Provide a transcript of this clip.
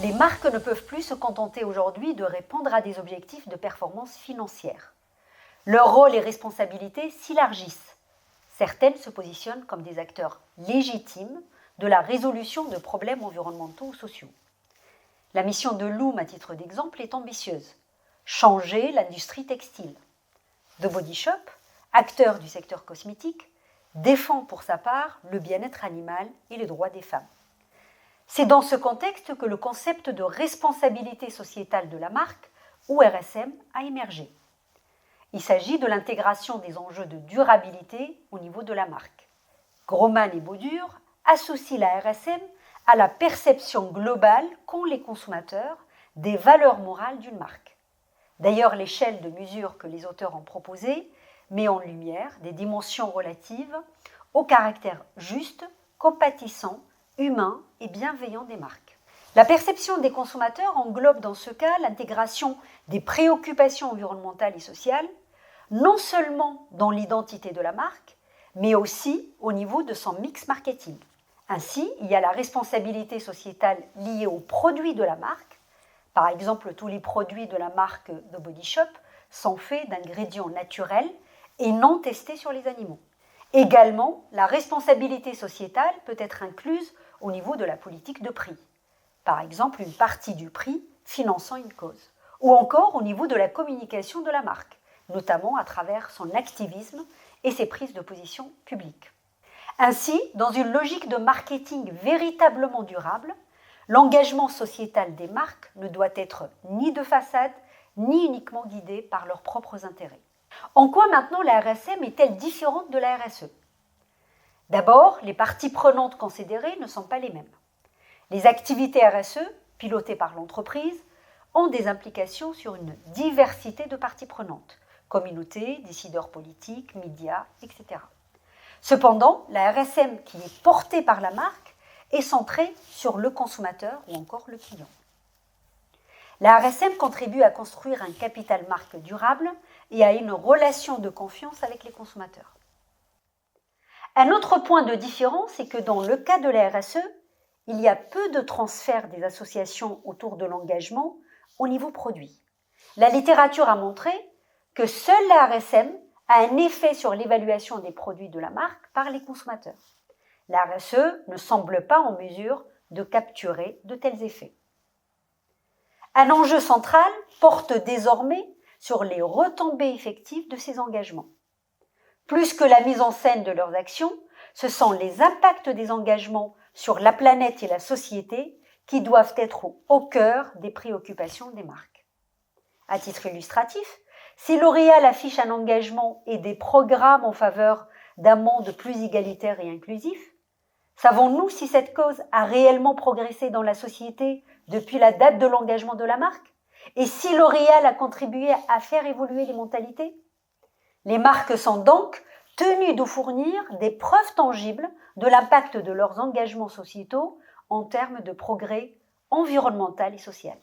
Les marques ne peuvent plus se contenter aujourd'hui de répondre à des objectifs de performance financière. Leur rôle et responsabilités s'élargissent. Certaines se positionnent comme des acteurs légitimes de la résolution de problèmes environnementaux ou sociaux. La mission de Loom, à titre d'exemple, est ambitieuse. Changer l'industrie textile. The Body Shop, acteur du secteur cosmétique, défend pour sa part le bien-être animal et les droits des femmes. C'est dans ce contexte que le concept de responsabilité sociétale de la marque, ou RSM, a émergé. Il s'agit de l'intégration des enjeux de durabilité au niveau de la marque. Grohmann et Baudur associent la RSM à la perception globale qu'ont les consommateurs des valeurs morales d'une marque. D'ailleurs, l'échelle de mesure que les auteurs ont proposée met en lumière des dimensions relatives au caractère juste, compatissant, humain et bienveillant des marques. La perception des consommateurs englobe dans ce cas l'intégration des préoccupations environnementales et sociales, non seulement dans l'identité de la marque, mais aussi au niveau de son mix marketing. Ainsi, il y a la responsabilité sociétale liée aux produits de la marque. Par exemple, tous les produits de la marque The Body Shop sont faits d'ingrédients naturels et non testés sur les animaux. Également, la responsabilité sociétale peut être incluse au niveau de la politique de prix. Par exemple, une partie du prix finançant une cause. Ou encore au niveau de la communication de la marque, notamment à travers son activisme et ses prises de position publiques. Ainsi, dans une logique de marketing véritablement durable, l'engagement sociétal des marques ne doit être ni de façade, ni uniquement guidé par leurs propres intérêts. En quoi maintenant la RSM est-elle différente de la RSE ? D'abord, les parties prenantes considérées ne sont pas les mêmes. Les activités RSE, pilotées par l'entreprise, ont des implications sur une diversité de parties prenantes, communautés, décideurs politiques, médias, etc. Cependant, la RSM qui est portée par la marque est centrée sur le consommateur ou encore le client. La RSM contribue à construire un capital marque durable et à une relation de confiance avec les consommateurs. Un autre point de différence est que dans le cas de la RSE, il y a peu de transfert des associations autour de l'engagement au niveau produit. La littérature a montré que seule la RSM a un effet sur l'évaluation des produits de la marque par les consommateurs. La RSE ne semble pas en mesure de capturer de tels effets. Un enjeu central porte désormais sur les retombées effectives de ces engagements. Plus que la mise en scène de leurs actions, ce sont les impacts des engagements sur la planète et la société qui doivent être au cœur des préoccupations des marques. À titre illustratif, si L'Oréal affiche un engagement et des programmes en faveur d'un monde plus égalitaire et inclusif, savons-nous si cette cause a réellement progressé dans la société depuis la date de l'engagement de la marque? Et si L'Oréal a contribué à faire évoluer les mentalités? Les marques sont donc tenues de fournir des preuves tangibles de l'impact de leurs engagements sociétaux en termes de progrès environnemental et social.